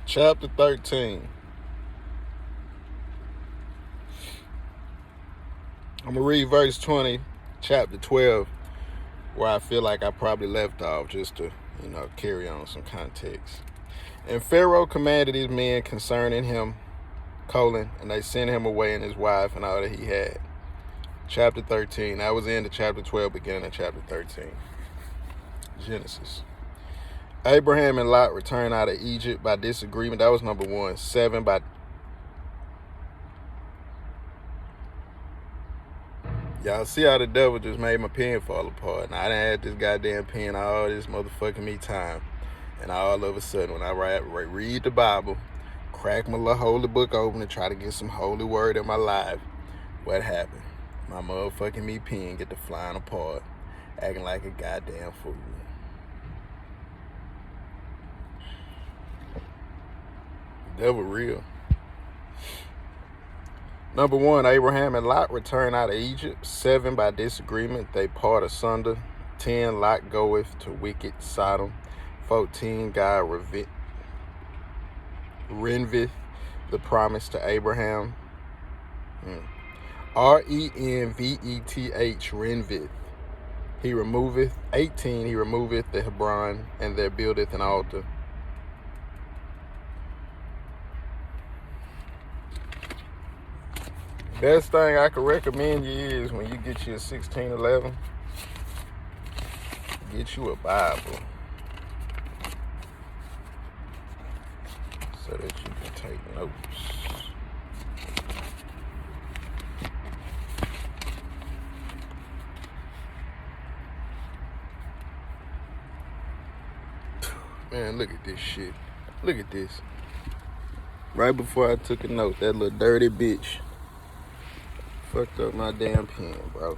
Chapter 13. I'm going to read verse 20, chapter 12, where I feel like I probably left off just to, carry on some context. And Pharaoh commanded his men concerning him, and they sent him away and his wife and all that he had. Chapter 13. That was the end of chapter 12, beginning of chapter 13. Genesis. Abraham and Lot returned out of Egypt by disagreement. That was number 1. 7 by... Y'all see how the devil just made my pen fall apart. Now, I done had this goddamn pen all this motherfucking me time. And all of a sudden, when I read the Bible, crack my little holy book open and try to get some holy word in my life, what happened? My motherfucking me pen get to flying apart, acting like a goddamn fool. Devil real. Number 1, Abraham and Lot return out of Egypt. 7, by disagreement, they part asunder. 10, Lot goeth to wicked Sodom. 14, God renveth the promise to Abraham. Renveth, renveth. He removeth. 18, he removeth the Hebron, and there buildeth an altar. Best thing I could recommend you is when you get your 1611, get you a Bible so that you can take notes. Man, look at this shit. Look at this. Right before I took a note, that little dirty bitch fucked up my damn pen, bro.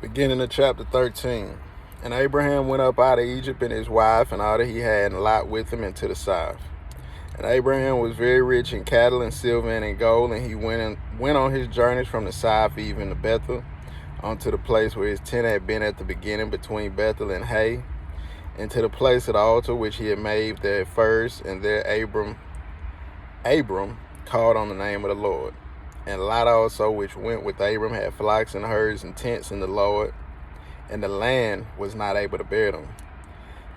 Beginning of chapter 13. And Abraham went up out of Egypt and his wife and all that he had, and Lot with him into the south. And Abraham was very rich in cattle and silver and in gold, and he went on his journeys from the south even to Bethel, unto the place where his tent had been at the beginning between Bethel and Hay, and to the place of the altar which he had made there first, and there Abram called on the name of the Lord. And Lot also, which went with Abram, had flocks and herds and tents in the Lord, and the land was not able to bear them,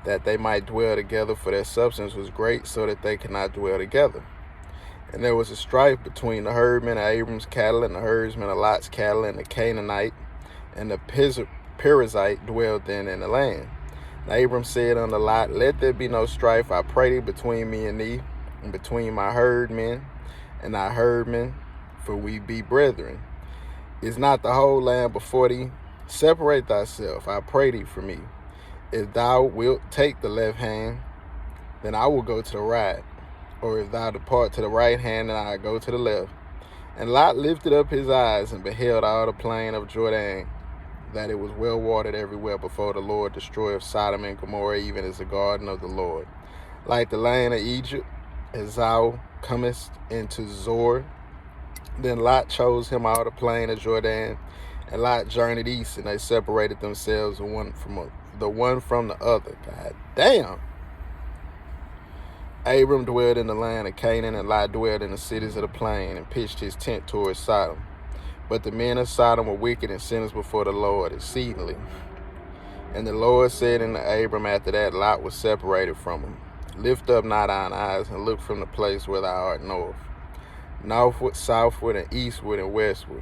that they might dwell together, for their substance was great, so that they could not dwell together. And there was a strife between the herdmen of Abram's cattle and the herdsmen of Lot's cattle, and the Canaanite and the Perizzite dwelled then in the land. And Abram said unto Lot, Let there be no strife, I pray thee, between me and thee, and between my herdmen and thy herdmen, for we be brethren. Is not the whole land before thee? Separate thyself, I pray thee, from me. If thou wilt take the left hand, then I will go to the right. Or if thou depart to the right hand, then I go to the left. And Lot lifted up his eyes and beheld all the plain of Jordan, that it was well watered everywhere before the Lord destroyed Sodom and Gomorrah, even as the garden of the Lord. Like the land of Egypt, as thou comest into Zoar. Then Lot chose him out of the plain of Jordan, and Lot journeyed east, and they separated themselves the one from the other. God damn. Abram dwelled in the land of Canaan, and Lot dwelled in the cities of the plain, and pitched his tent towards Sodom. But the men of Sodom were wicked and sinners before the Lord exceedingly. And the Lord said unto Abram after that Lot was separated from him, Lift up not thine eyes, and look from the place where thou art northward, southward, and eastward, and westward.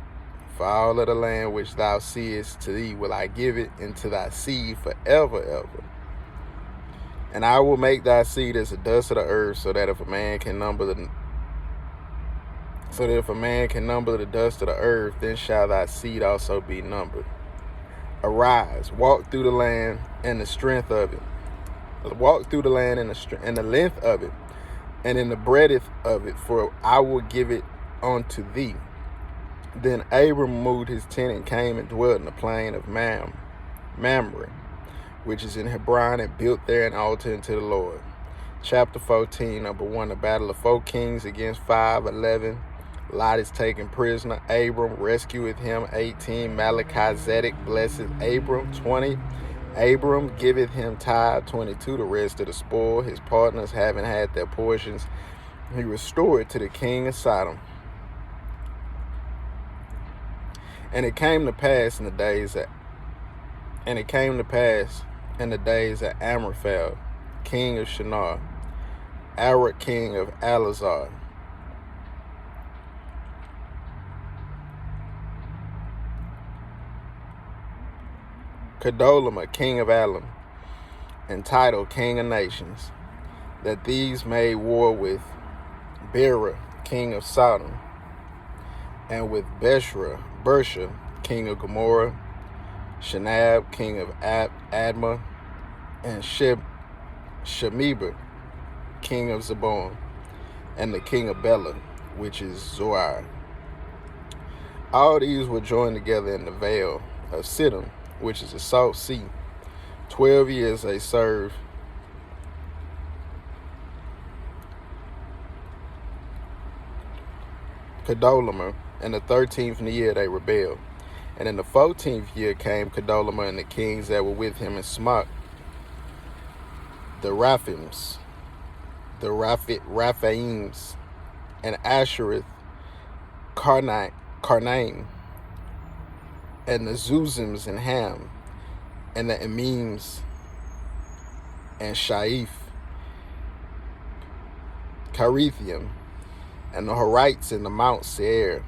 For all of the land which thou seest, to thee will I give it, and to thy seed forever, ever. And I will make thy seed as the dust of the earth, so that if a man can number the dust of the earth, then shall thy seed also be numbered. Arise, walk through the land and the strength of it. Walk through the land and the length of it, and in the breadth of it, for I will give it unto thee. Then Abram moved his tent and came and dwelt in the plain of Mamre, which is in Hebron, and built there an altar unto the Lord. Chapter 14, number 1, the battle of 4 kings against 5. 11, Lot is taken prisoner. Abram rescueth him. 18, Melchizedek blesseth Abram. 20, Abram giveth him tithe. 22, the rest of the spoil. His partners having had their portions, he restored to the king of Sodom. And it came to pass in the days of Amraphel, king of Shinar, Arak, king of Elazar, Kedorlaomer, king of Elam, and Tidal, king of nations, that these made war with Bera, king of Sodom, and with Bersha, king of Gomorrah, Shinab, king of Admah, and Shemeber, king of Zeboim, and the king of Bela, which is Zoar. All these were joined together in the vale of Siddim, which is a salt sea. 12 years they served Kedorlaomer. In the 13th year they rebelled. And in the 14th year came Kedorlaomer and the kings that were with him, and smote the Raphaims, and Ashereth, Karnaim, and the Zuzims, and Ham, and the Emims, and Shaif, Carithium, and the Horites in the Mount Seir,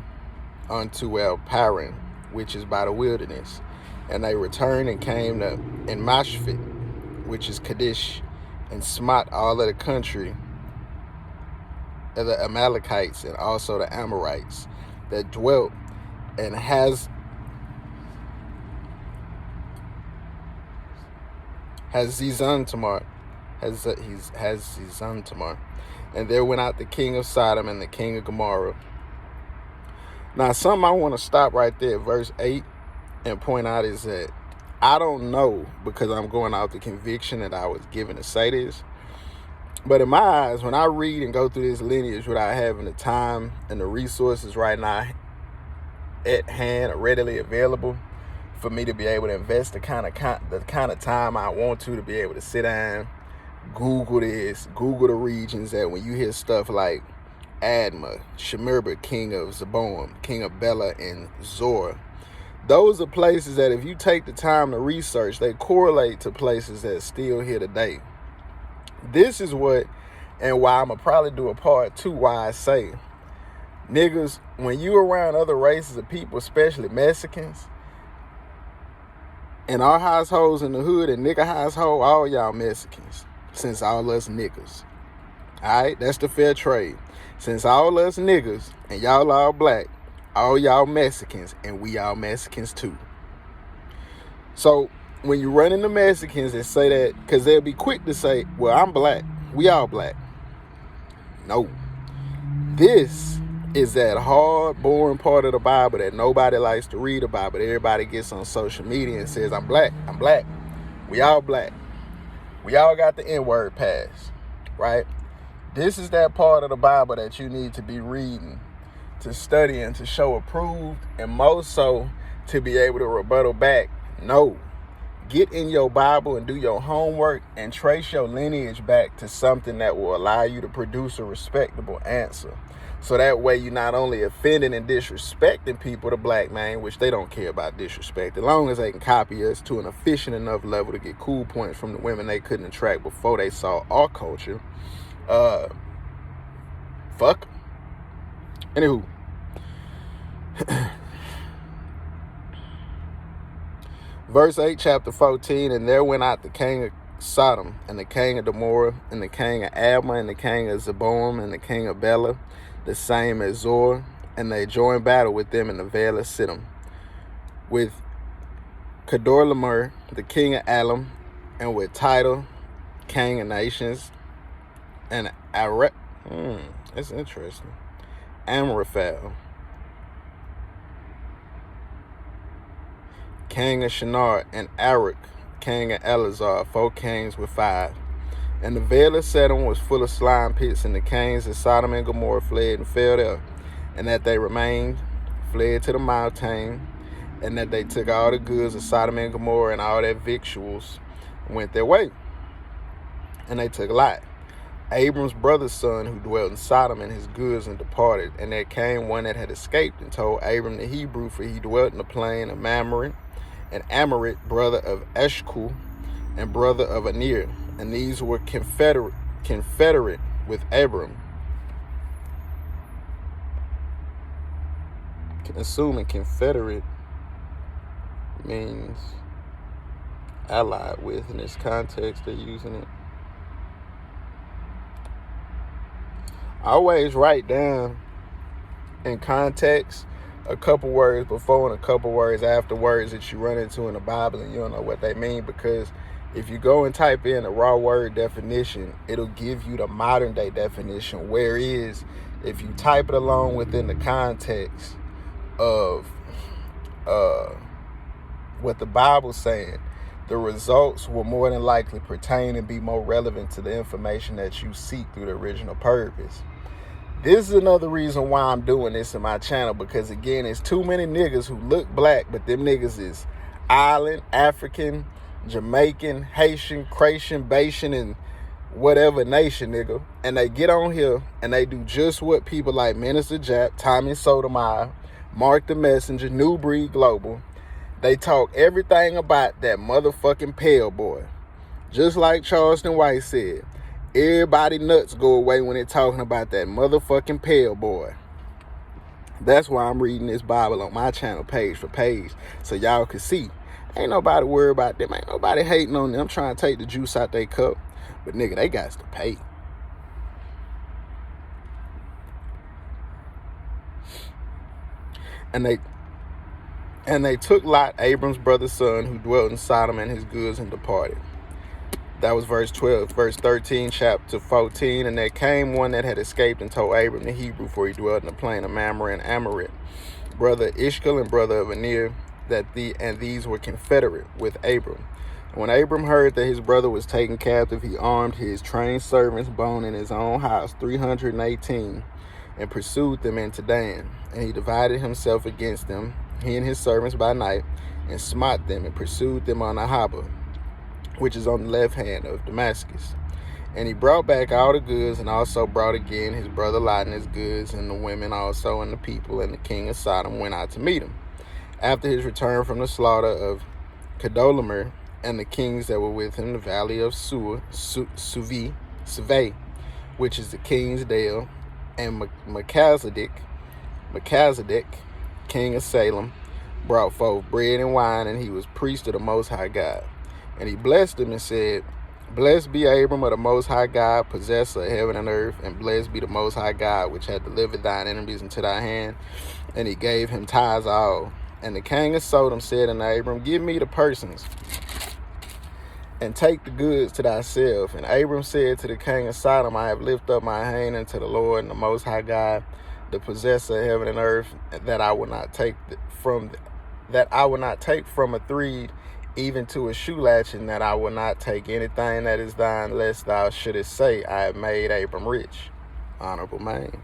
unto El Paran, which is by the wilderness. And they returned and came to in Mashphit, which is Kadesh, and smote all of the country of the Amalekites, and also the Amorites that dwelt in Hazezontamar. And there went out the king of Sodom and the king of Gomorrah. Now, something I want to stop right there at verse 8 and point out is that I don't know, because I'm going off the conviction that I was given to say this, but in my eyes, when I read and go through this lineage without having the time and the resources right now at hand or readily available for me to be able to invest the kind of time I want to be able to sit down, Google this, Google the regions, that when you hear stuff like Admah, Shemeber, king of Zeboim, king of Bela, and Zor, those are places that if you take the time to research, they correlate to places that are still here today. This is what, and why I'm going to probably do a part 2, why I say, niggas, when you around other races of people, especially Mexicans, in our households in the hood and nigga household, all y'all Mexicans, since all us niggas. Alright, that's the fair trade. Since all us niggas and y'all all black, all y'all Mexicans, and we all Mexicans too. So when you run into Mexicans and say that, because they'll be quick to say, well, I'm black, we all black. No. This is that hard, boring part of the Bible that nobody likes to read about, but everybody gets on social media and says, I'm black. We all black. We all got the N-word pass, right? This is that part of the Bible that you need to be reading, to study, and to show approved, and most so to be able to rebuttal back. No. Get in your Bible and do your homework and trace your lineage back to something that will allow you to produce a respectable answer. So that way you're not only offending and disrespecting people, the black man, which they don't care about disrespect, as long as they can copy us to an efficient enough level to get cool points from the women they couldn't attract before they saw our culture. Fuck. Anywho. Verse 8, chapter 14, and there went out the king of Sodom, and the king of Gomorrah, and the king of Admah, and the king of Zeboim, and the king of Bela, the same as Zor, and they joined battle with them in the vale of Siddim, with Kedorlaomer, the king of Elam, and with Tidal, king of nations, and that's interesting, Amraphel, king of Shinar, and Arak, king of Elazar, 4 kings with 5. And the vale of Siddim was full of slime pits, and the kings of Sodom and Gomorrah fled and fell there, and that they remained, fled to the mountain, and that they took all the goods of Sodom and Gomorrah and all their victuals, and went their way. And they took Lot, Abram's brother's son, who dwelt in Sodom, and his goods, and departed. And there came one that had escaped, and told Abram the Hebrew, for he dwelt in the plain of Mamre, and Amorit, brother of Eshcol, and brother of Aner. And these were confederate with Abram. Assuming confederate means allied with. In this context, they're using it. Always write down in context a couple words before and a couple words after words that you run into in the Bible and you don't know what they mean, because if you go and type in a raw word definition, it'll give you the modern day definition. Whereas if you type it along within the context of what the Bible's saying, the results will more than likely pertain and be more relevant to the information that you seek through the original purpose. This is another reason why I'm doing this in my channel, because again, it's too many niggas who look black, but them niggas is island, African, Jamaican, Haitian, Croatian, Bayesian, and whatever nation, nigga. And they get on here and they do just what people like Minister Jap, Tommy Sotomayor, Mark the Messenger, New Breed Global, they talk everything about that motherfucking pale boy. Just like Charleston White said, everybody nuts go away when they're talking about that motherfucking pale boy. That's why I'm reading this Bible on my channel page for page, so y'all can see. Ain't nobody worried about them. Ain't nobody hating on them. I'm trying to take the juice out their cup. But nigga, they got to pay. And they took Lot, Abram's brother's son, who dwelt in Sodom, and his goods, and departed. That was verse 12. Verse 13, chapter 14. And there came one that had escaped and told Abram the Hebrew, for he dwelt in the plain of Mamre and Amorit, brother of Ishcal and brother of Aner, and these were confederate with Abram. And when Abram heard that his brother was taken captive, he armed his trained servants, bone in his own house, 318, and pursued them into Dan. And he divided himself against them, he and his servants by night, and smote them, and pursued them on Ahaba, which is on the left hand of Damascus. And he brought back all the goods, and also brought again his brother Lot and his goods, and the women also, and the people, and the king of Sodom went out to meet him, after his return from the slaughter of Kedorlaomer, and the kings that were with him, the valley of Suveh, which is the king's dale, and Melchizedek, king of Salem, brought forth bread and wine, and he was priest of the Most High God. And he blessed him and said, Blessed be Abram of the Most High God, possessor of heaven and earth, and blessed be the Most High God, which hath delivered thine enemies into thy hand. And he gave him tithes all. And the king of Sodom said unto Abram, Give me the persons, and take the goods to thyself. And Abram said to the king of Sodom, I have lifted up my hand unto the Lord and the Most High God, the possessor of heaven and earth, that I will not take from a threed, even to a shoe latch, and that I will not take anything that is thine, lest thou shouldest say, I have made Abram rich. Honorable man.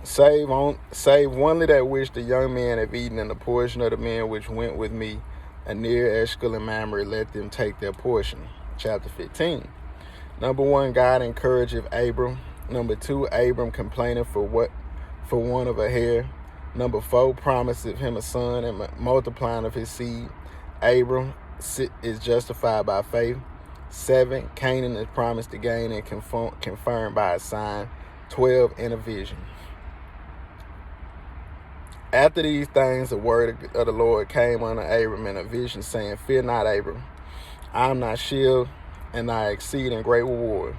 Save only that which the young men have eaten, and the portion of the men which went with me, and near Eshcol and Mamre, let them take their portion. Chapter 15. Number 1, God encourageth Abram. Number 2, Abram complaining for want of a hair. Number 4, promiseth him a son, and multiplying of his seed. Abram is justified by faith. 7, Canaan is promised to gain and confirmed by a sign. 12, in a vision. After these things, the word of the Lord came unto Abram in a vision, saying, Fear not, Abram. I am thy shield and thy exceeding great reward.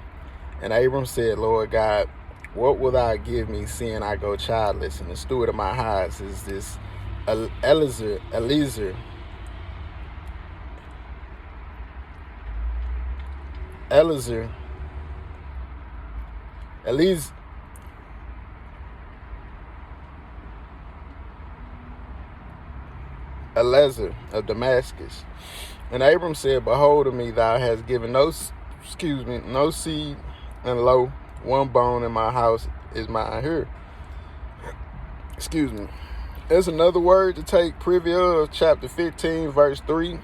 And Abram said, Lord God, what will thou give me, seeing I go childless? And the steward of my house is this Eliezer, of Damascus. And Abram said, Behold, to me thou hast given no seed, and lo, one bone in my house is mine here. There's another word to take privy of, chapter 15, verse 3.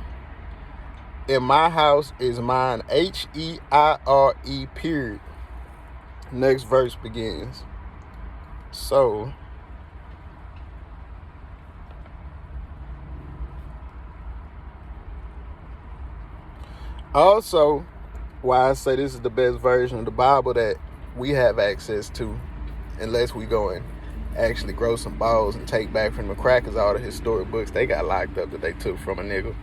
In my house is mine, H-E-I-R-E, period. Next verse begins. So, also, why I say this is the best version of the Bible that we have access to, unless we go and actually grow some balls and take back from the crackers all the historic books they got locked up that they took from a nigga.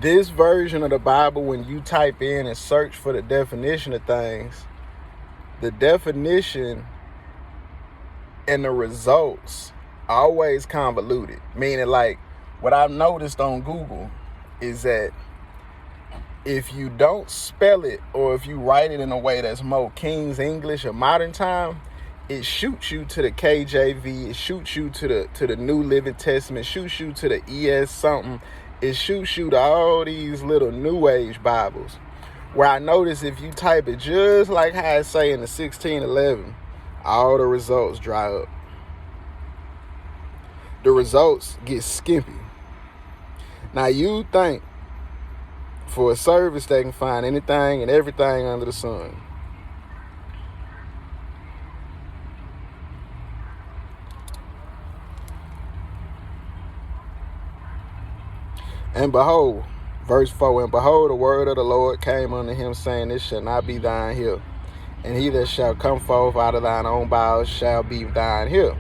This version of the Bible, when you type in and search for the definition of things, the definition and the results are always convoluted. Meaning, like, what I've noticed on Google is that if you don't spell it, or if you write it in a way that's more King's English or modern time, it shoots you to the KJV, it shoots you to the New Living Testament, shoots you to the ES something, it shoots you to all these little New Age Bibles. Where I notice if you type it just like how I say in the 1611, all the results dry up. The results get skimpy. Now you think for a service they can find anything and everything under the sun. And behold, verse 4, and behold, the word of the Lord came unto him, saying, This shall not be thine hill, and he that shall come forth out of thine own bowels shall be thine hill.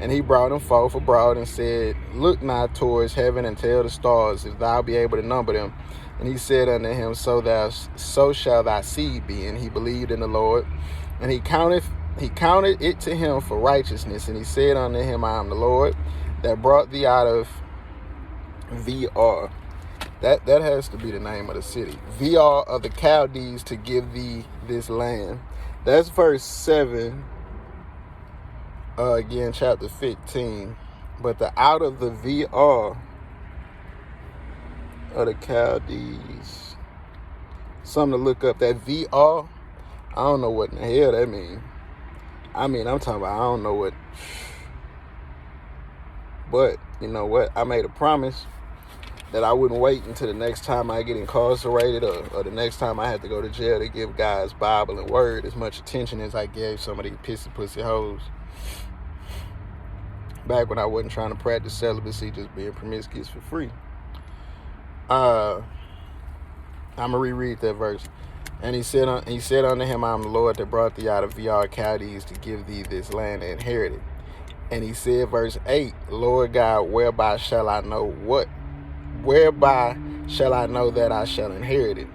And he brought him forth abroad and said, Look not towards heaven and tell the stars, if thou be able to number them. And he said unto him, So shall thy seed be. And he believed in the Lord, and he counted it to him for righteousness. And he said unto him, I am the Lord that brought thee out of VR. That has to be the name of the city. VR of the Chaldees, to give thee this land. That's verse 7. Again, chapter 15. But the out of the VR of the Chaldees. Something to look up. That VR, I don't know what in the hell that means. I'm talking about, I don't know what. But, you know what? I made a promise that I wouldn't wait until the next time I get incarcerated or the next time I have to go to jail to give God's Bible and Word as much attention as I gave some of these pissy pussy hoes. Back when I wasn't trying to practice celibacy, just being promiscuous for free. I'm going to reread that verse. And he said unto him, I am the Lord that brought thee out of VR Chaldees to give thee this land and inherit it. And he said, verse 8, Lord God, whereby shall I know that I shall inherit it?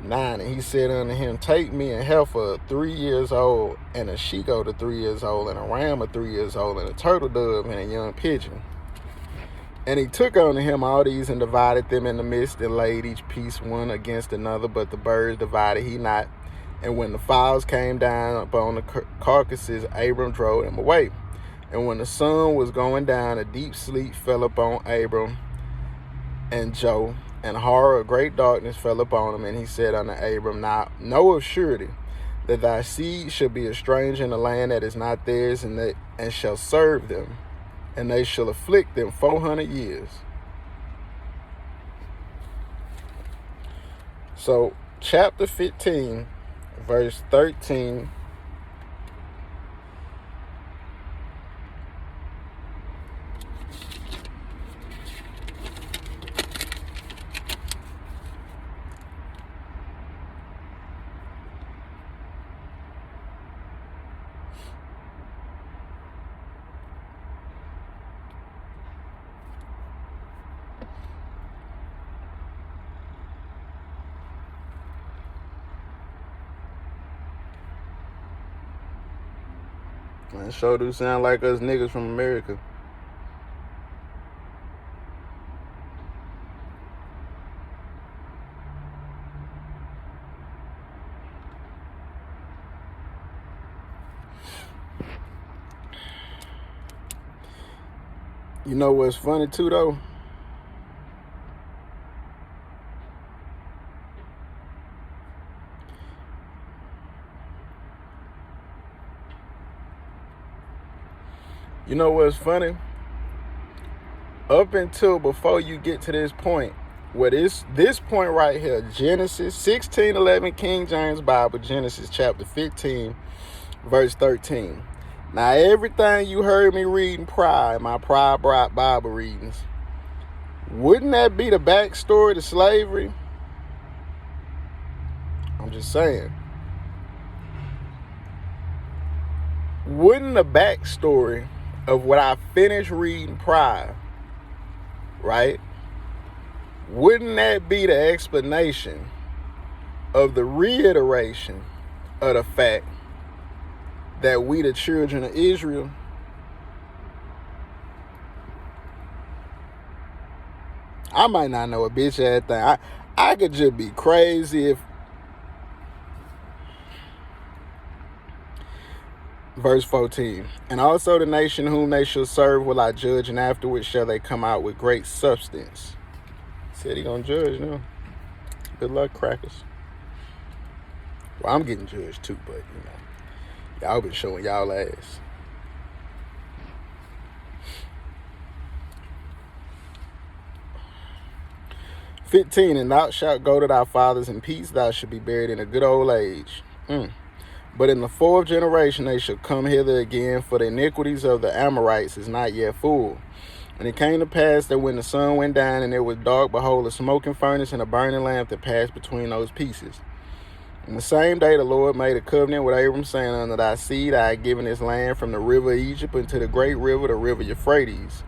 9, and he said unto him, Take me a heifer 3 years old, and a she-goat of 3 years old, and a ram of 3 years old, and a turtle dove, and a young pigeon. And he took unto him all these, and divided them in the midst, and laid each piece one against another, but the birds divided he not. And when the fowls came down upon the carcasses, Abram drove them away. And when the sun was going down, a deep sleep fell upon Abram and Joe, and horror of great darkness fell upon him. And he said unto Abram, Now know of surety that thy seed shall be a stranger in a land that is not theirs, and shall serve them, and they shall afflict them 400 years. So, chapter 15, verse 13. Man, sure do sound like us niggas from America. You know what's funny too, though? You know what's funny? Up until before you get to this point, where this point right here, Genesis 16:11, King James Bible, Genesis chapter 15, verse 13. Now, everything you heard me reading prior, my prior Bible readings, wouldn't that be the backstory to slavery? I'm just saying. Wouldn't the backstory of what I finished reading prior, right? Wouldn't that be the explanation of the reiteration of the fact that we, the children of Israel, I might not know a bitch ass thing. I could just be crazy if. Verse 14, and also the nation whom they shall serve will I judge, and afterwards shall they come out with great substance. Said he gonna judge now. Good luck, crackers. Well, I'm getting judged too, but y'all been showing y'all ass. "15, and thou shalt go to thy fathers in peace, thou shalt be buried in a good old age. But in the fourth generation they shall come hither again, for the iniquities of the Amorites is not yet full. And it came to pass that when the sun went down and it was dark, behold, a smoking furnace and a burning lamp that passed between those pieces. In the same day the Lord made a covenant with Abram, saying, unto thy seed I have given this land from the river of Egypt unto the great river, the river Euphrates.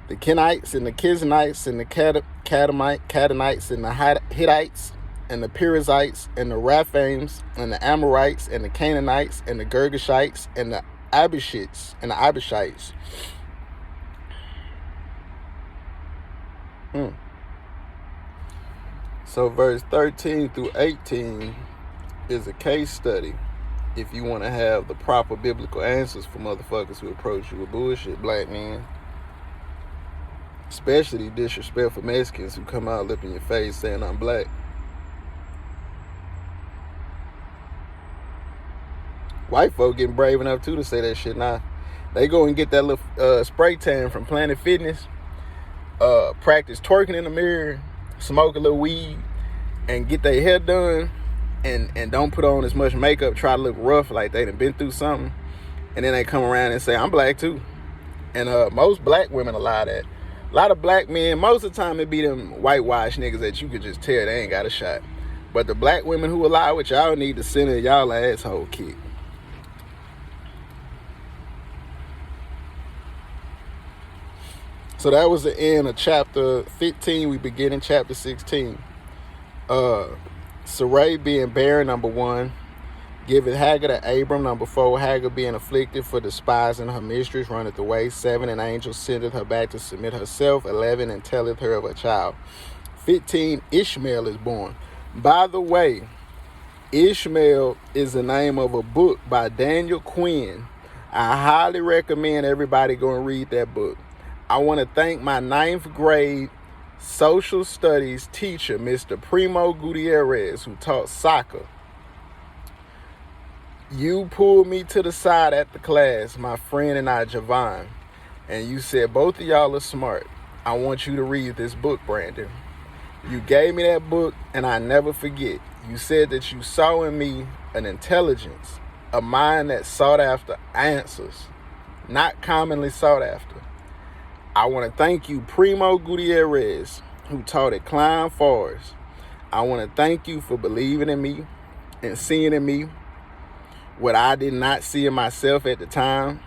The Kenites and the Kiznites and the Canaanites and the Hittites and the Perizzites and the Raphaims and the Amorites and the Canaanites and the Girgashites and the Abishites and the Abishites." So verse 13 through 18 is a case study if you want to have the proper biblical answers for motherfuckers who approach you with bullshit, black men. Especially disrespectful Mexicans who come out lip in your face saying I'm black. White folk getting brave enough too to say that shit now. They go and get that little spray tan from Planet Fitness, practice twerking in the mirror, smoke a little weed, and get their hair done, and don't put on as much makeup, try to look rough like they done been through something, and then they come around and say, I'm black too. And most black women allow that. A lot of black men, most of the time it be them whitewash niggas that you could just tell they ain't got a shot. But the black women who allow it, y'all need to send y'all asshole kick. So that was the end of chapter 15. We begin in chapter 16. Sarai being barren, number 1. Giveth Hagar to Abram, number 4. Hagar being afflicted for despising her mistress, runneth away. 7. An angel sendeth her back to submit herself. 11. And telleth her of a child. 15. Ishmael is born. By the way, Ishmael is the name of a book by Daniel Quinn. I highly recommend everybody go and read that book. I want to thank my 9th grade social studies teacher, Mr. Primo Gutierrez, who taught soccer. You pulled me to the side at the class, my friend and I, Javon, and you said, both of y'all are smart. I want you to read this book, Brandon. You gave me that book, and I never forget. You said that you saw in me an intelligence, a mind that sought after answers, not commonly sought after. I want to thank you, Primo Gutierrez, who taught at Klein Forest. I want to thank you for believing in me and seeing in me what I did not see in myself at the time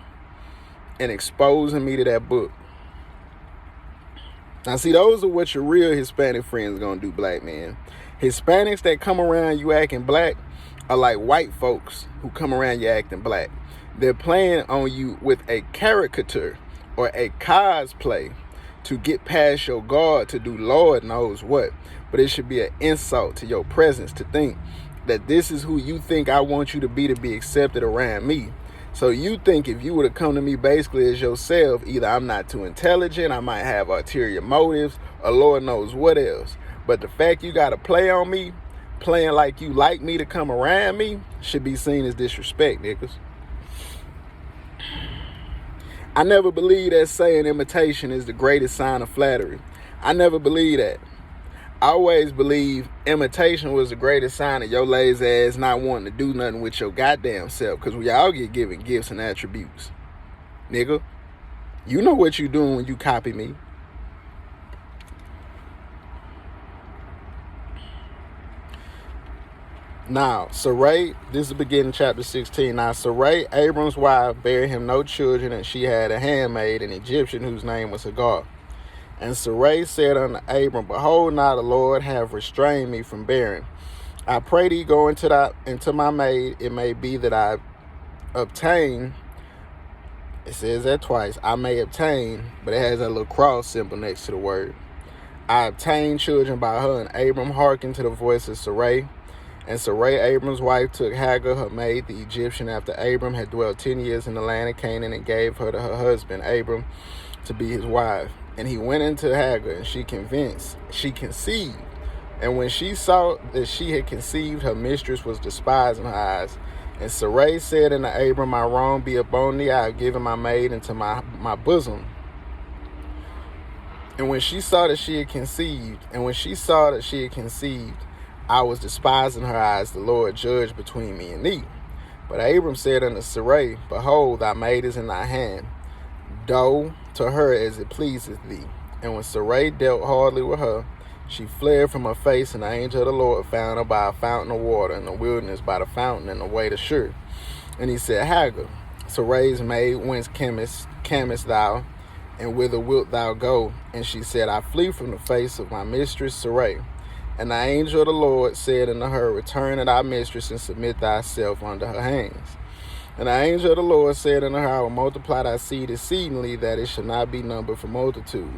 and exposing me to that book. Now, see, those are what your real Hispanic friends are going to do, black man. Hispanics that come around you acting black are like white folks who come around you acting black. They're playing on you with a caricature or a cosplay to get past your guard to do Lord knows what. But it should be an insult to your presence to think that this is who you think I want you to be accepted around me. So you think if you would have come to me basically as yourself, either I'm not too intelligent, I might have ulterior motives, or Lord knows what else. But the fact you got to play on me, playing like you like me to come around me, should be seen as disrespect, niggas. I never believed that saying imitation is the greatest sign of flattery. I never believed that. I always believed imitation was the greatest sign of your lazy ass not wanting to do nothing with your goddamn self, because we all get given gifts and attributes. Nigga, you know what you doing when you copy me. Now, Sarai, this is beginning chapter 16. Now, Sarai, Abram's wife, bare him no children, and she had a handmaid, an Egyptian, whose name was Hagar. And Sarai said unto Abram, Behold, now the Lord have restrained me from bearing. I pray thee go into my maid. It may be that I obtain. It says that twice. I may obtain, but it has a little cross symbol next to the word. I obtained children by her, and Abram hearkened to the voice of Sarai. And Sarai, Abram's wife, took Hagar, her maid, the Egyptian, after Abram had dwelt 10 years in the land of Canaan, and gave her to her husband, Abram, to be his wife. And he went into Hagar, and she conceived. And when she saw that she had conceived, her mistress was despised in her eyes. And Sarai said unto Abram, My wrong be upon thee, I have given my maid into my bosom. And when she saw that she had conceived, I was despised in her eyes. The Lord judged between me and thee. But Abram said unto Sarai, Behold, thy maid is in thy hand. Do to her as it pleaseth thee. And when Sarai dealt hardly with her, she fled from her face, and the angel of the Lord found her by a fountain of water in the wilderness, by the fountain in the way to Shur. And he said, Hagar, Sarai's maid, whence camest thou, and whither wilt thou go? And she said, I flee from the face of my mistress Sarai. And the angel of the Lord said unto her, Return to thy mistress, and submit thyself under her hands. And the angel of the Lord said unto her, I will multiply thy seed exceedingly, that it shall not be numbered for multitude.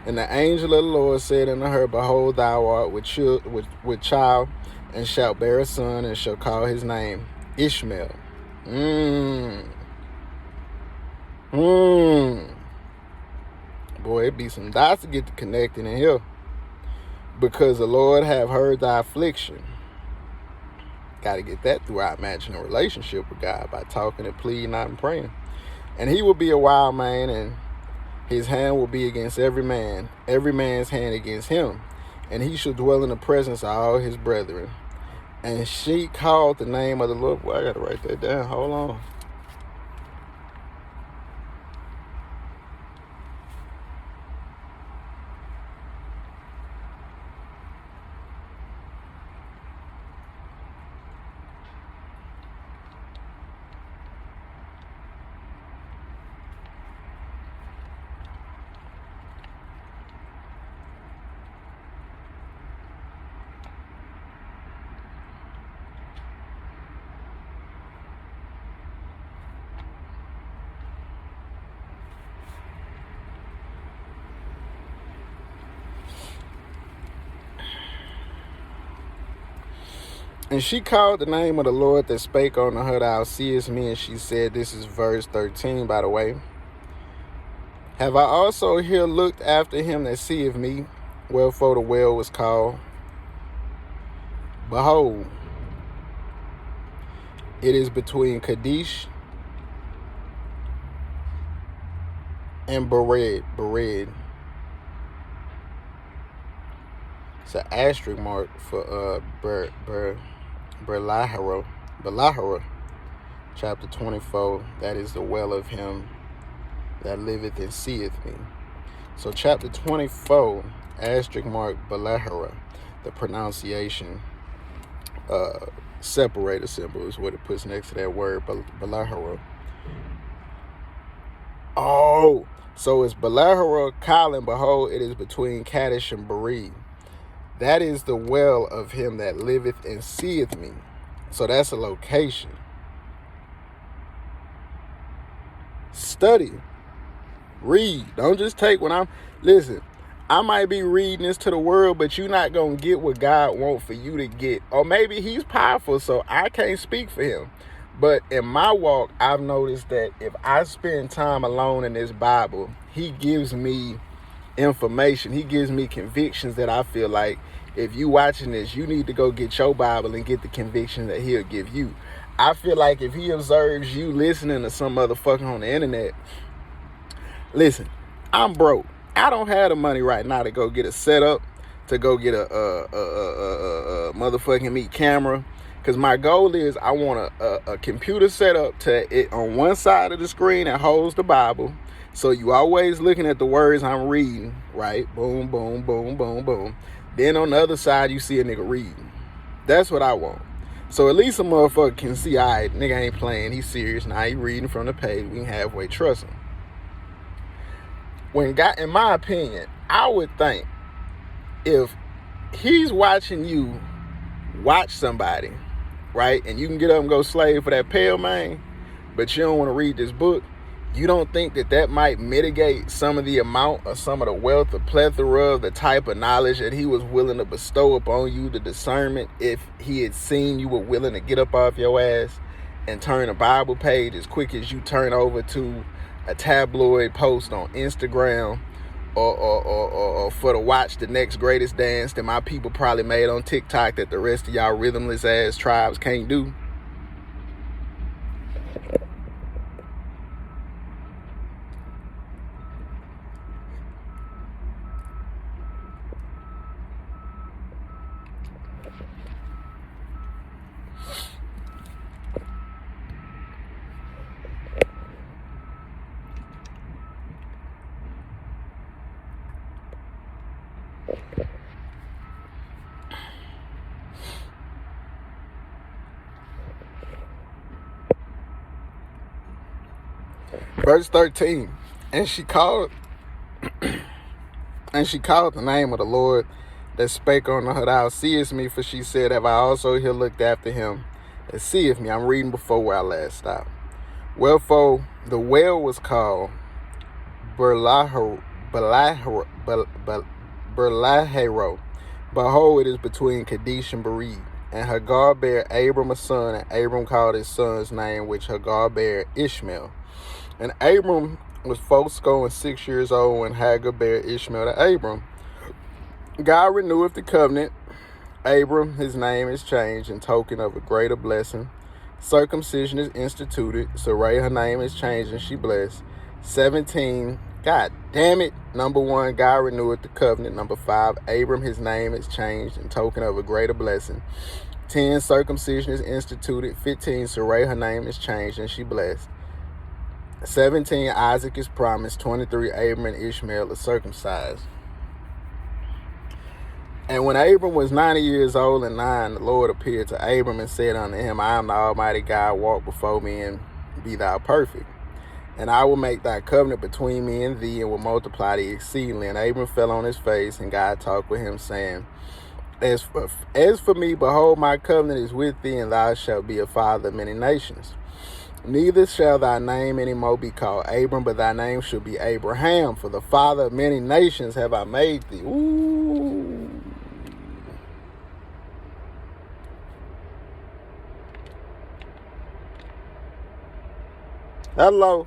And the angel of the Lord said unto her, Behold, thou art with child, and shalt bear a son, and shall call his name Ishmael. Boy, it be some dots to get to connecting in here. Because the Lord have heard thy affliction. Got to get that through our imaginary relationship with God by talking and pleading, not and praying. And he will be a wild man, and his hand will be against every man's hand against him. And he shall dwell in the presence of all his brethren. And she called the name of the Lord. Boy, I got to write that down. Hold on. And she called the name of the Lord that spake unto her, Thou seest me. And she said, this is verse 13, by the way. Have I also here looked after him that seeth me? Wherefore the well was called. Behold, it is between Kadesh and Bered. It's an asterisk mark for Belahara, chapter 24. That is the well of him that liveth and seeth me. So chapter 24, asterisk mark Belahara, the pronunciation separator symbol is what it puts next to that word, Belahara. Oh, so it's Belahara, Colin, behold, it is between Kadesh and Bered. That is the well of him that liveth and seeth me. So that's a location. Study. Read. Don't just take what I'm... Listen, I might be reading this to the world, but you're not going to get what God wants for you to get. Or maybe he's powerful, so I can't speak for him. But in my walk, I've noticed that if I spend time alone in this Bible, he gives me information. He gives me convictions that I feel like if you watching this, you need to go get your Bible and get the conviction that he'll give you. I feel like if he observes you listening to some motherfucker on the internet, listen, I'm broke. I don't have the money right now to go get a setup, to go get a motherfucking meat camera. Because my goal is I want a computer set up to it on one side of the screen that holds the Bible. So you always looking at the words I'm reading, right? Boom, boom, boom, boom, boom. Then on the other side, you see a nigga reading. That's what I want. So at least a motherfucker can see, all right, nigga ain't playing. He's serious. Now he reading from the page. We can halfway trust him. When God, in my opinion, I would think if he's watching you watch somebody, right, and you can get up and go slave for that pale man, but you don't want to read this book, you don't think that that might mitigate some of the amount or some of the wealth, the plethora of the type of knowledge that he was willing to bestow upon you, the discernment, if he had seen you were willing to get up off your ass and turn a Bible page as quick as you turn over to a tabloid post on Instagram or for to watch the next greatest dance that my people probably made on TikTok that the rest of y'all rhythmless ass tribes can't do. Verse 13, and she called the name of the Lord that spake unto her, thou seest me, for she said, have I also here looked after him that seeth me? I'm reading before where I last stopped. Wherefore the well was called Berlahero. Behold, it is between Kadesh and Bered. And Hagar bare Abram a son, and Abram called his son's name, which Hagar bare Ishmael. And Abram was 86 years old when Hagar bare Ishmael to Abram. God reneweth the covenant. Abram, his name is changed in token of a greater blessing. Circumcision is instituted. Sarai, her name is changed and she blessed. 17, God damn it. Number 1, God reneweth the covenant. Number 5, Abram, his name is changed in token of a greater blessing. 10, circumcision is instituted. 15, Sarai, her name is changed and she blessed. 17, Isaac is promised. 23, Abram and Ishmael are circumcised. And when Abram was 90 years old and 9, the Lord appeared to Abram and said unto him, I am the Almighty God, walk before me and be thou perfect. And I will make thy covenant between me and thee, and will multiply thee exceedingly. And Abram fell on his face, and God talked with him, saying, As for me, behold, my covenant is with thee, and thou shalt be a father of many nations. Neither shall thy name any more be called Abram, but thy name shall be Abraham, for the father of many nations have I made thee. Ooh. Hello.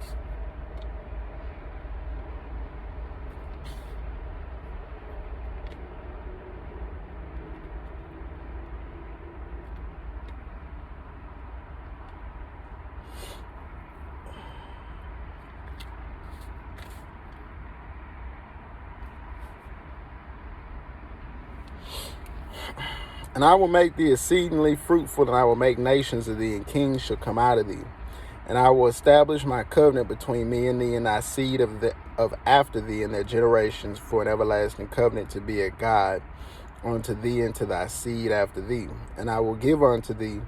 And I will make thee exceedingly fruitful, and I will make nations of thee, and kings shall come out of thee. And I will establish my covenant between me and thee and thy seed of after thee and their generations for an everlasting covenant to be a God unto thee and to thy seed after thee. And I will give unto thee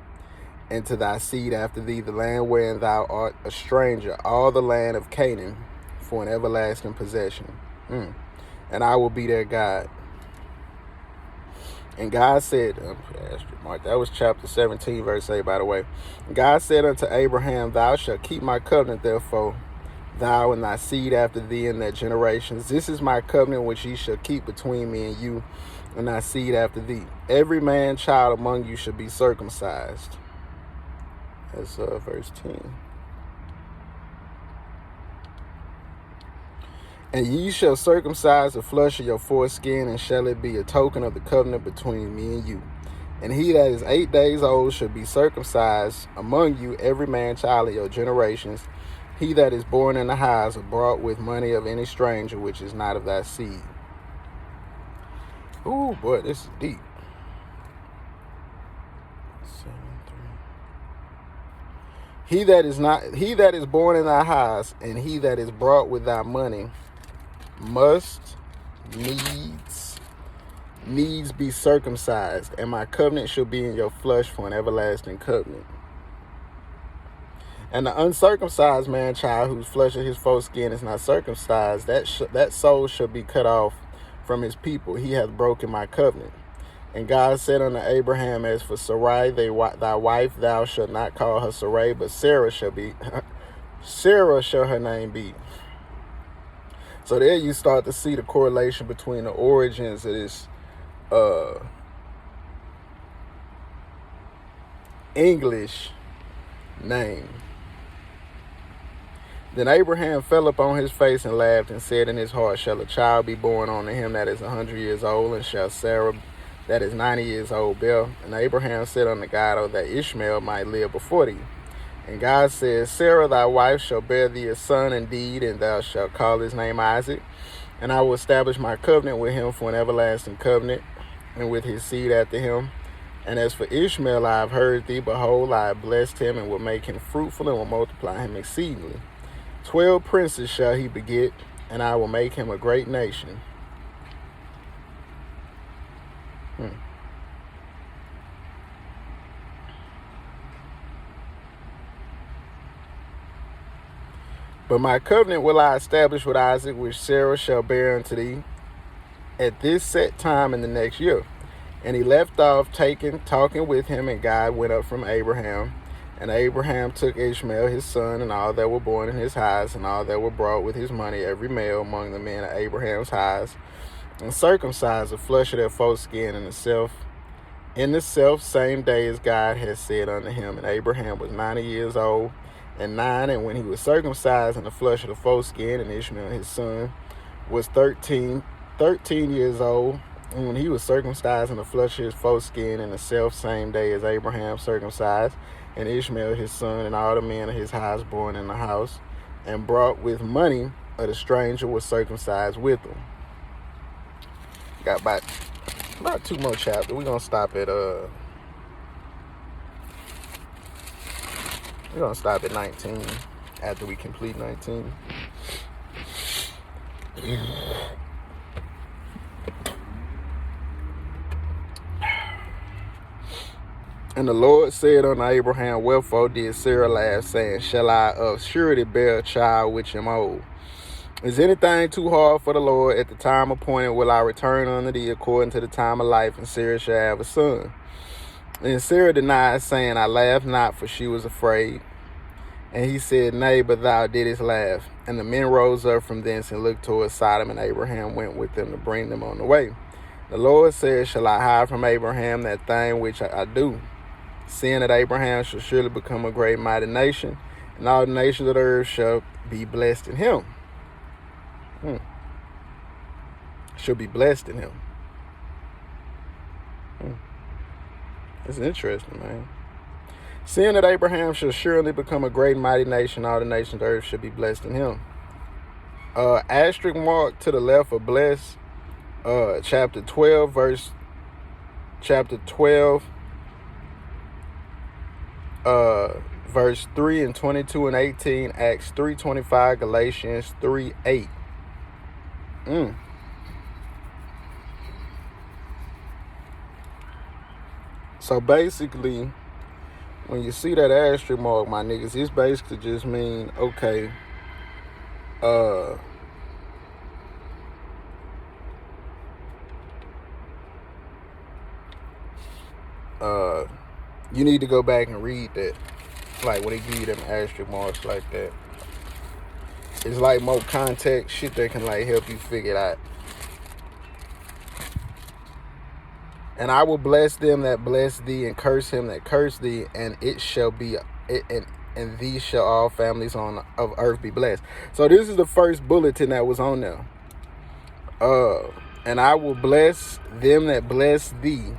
and to thy seed after thee the land wherein thou art a stranger, all the land of Canaan, for an everlasting possession. And I will be their God. And God said, Mark, that was chapter 17, verse 8, by the way. God said unto Abraham, thou shalt keep my covenant, therefore, thou and thy seed after thee in their generations. This is my covenant which ye shall keep between me and you and thy seed after thee. Every man child among you shall be circumcised. That's verse 10. And ye shall circumcise the flesh of your foreskin, and shall it be a token of the covenant between me and you. And he that is 8 days old shall be circumcised among you, every man child of your generations. He that is born in the house or brought with money of any stranger, which is not of thy seed. Ooh, boy, this is deep. 7:3. He that is born in thy house, and he that is brought with thy money, must needs be circumcised, and my covenant shall be in your flesh for an everlasting covenant. And the uncircumcised man child, whose flesh of his foreskin is not circumcised, that soul shall be cut off from his people. He hath broken my covenant. And God said unto Abraham, as for Sarai, thy wife, thou shalt not call her Sarai, but Sarah shall her name be. So there you start to see the correlation between the origins of this English name. Then Abraham fell upon his face and laughed, and said in his heart, shall a child be born unto him that is 100 years old, and shall Sarah that is 90 years old bear? And Abraham said unto God, oh, that Ishmael might live before thee. And God said, Sarah thy wife shall bear thee a son indeed, and thou shalt call his name Isaac. And I will establish my covenant with him for an everlasting covenant, and with his seed after him. And as for Ishmael, I have heard thee. Behold, I have blessed him, and will make him fruitful, and will multiply him exceedingly. 12 princes shall he beget, and I will make him a great nation. But my covenant will I establish with Isaac, which Sarah shall bear unto thee at this set time in the next year. And he left off talking with him, and God went up from Abraham. And Abraham took Ishmael his son, and all that were born in his house, and all that were brought with his money, every male among the men of Abraham's house, and circumcised the flesh of their foreskin in the self same day as God had said unto him. And Abraham was 90 years old and 9, and when he was circumcised in the flesh of the foreskin, and Ishmael his son was 13 years old, and when he was circumcised in the flesh of his foreskin in the self same day as Abraham circumcised, and Ishmael his son, and all the men of his house born in the house, and brought with money of the stranger, was circumcised with them. Got about 2 more chapters. We're gonna stop at 19 after we complete 19. And the Lord said unto Abraham, wherefore did Sarah laugh, saying, shall I of surety bear a child which am old? Is anything too hard for the Lord? At the time appointed will I return unto thee according to the time of life, and Sarah shall have a son. And Sarah denied, saying, I laughed not, for she was afraid. And he said, nay, but thou didst laugh. And the men rose up from thence and looked towards Sodom, and Abraham went with them to bring them on the way. The Lord said, shall I hide from Abraham that thing which I do? Seeing that Abraham shall surely become a great mighty nation, and all the nations of the earth shall be blessed in him. Shall be blessed in him. It's interesting, man. Seeing that Abraham shall surely become a great mighty nation, all the nations of the earth shall be blessed in him. Asterisk mark to the left of bless. Chapter 12, verse 3 and 22 and 18, Acts 3:25, Galatians 3:8. So basically, when you see that asterisk mark, my niggas, it's basically just mean, okay, You need to go back and read that. Like when they give you them asterisk marks like that. It's like more context shit that can like help you figure it out. And I will bless them that bless thee, and curse him that curse thee, and it shall be and these shall all families of earth be blessed. So this is the first bulletin that was on there. And I will bless them that bless thee,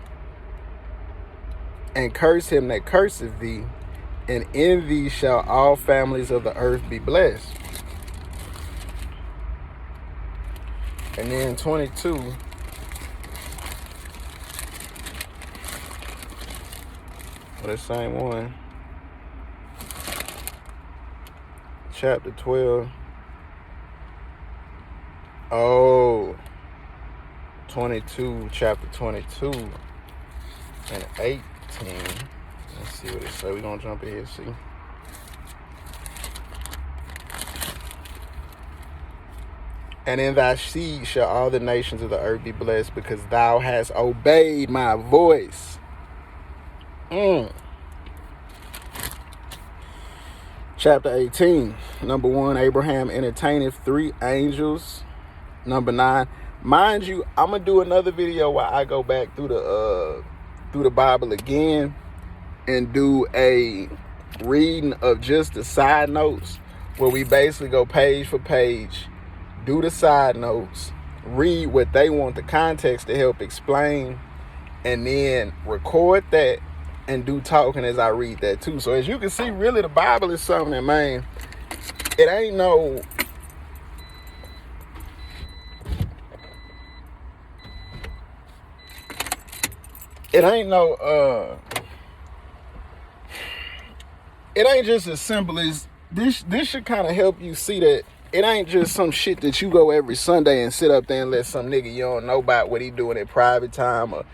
and curse him that curseth thee, and in thee shall all families of the earth be blessed. And then 22. The same one. Chapter 12. Oh. 22. Chapter 22. And 18. Let's see what it says. We're going to jump in here and see. And in thy seed shall all the nations of the earth be blessed, because thou hast obeyed my voice. Chapter 18. Number 1, Abraham entertaineth 3 angels. Number 9. Mind you, I'm gonna do another video where I go back through the Bible again and do a reading of just the side notes, where we basically go page for page, do the side notes, read what they want the context to help explain, and then record that and do talking as I read that too. So as you can see, really the Bible is something that, man, it ain't no it ain't just as simple as this should kind of help you see that it ain't just some shit that you go every Sunday and sit up there and let some nigga you don't know about what he doing in private time, or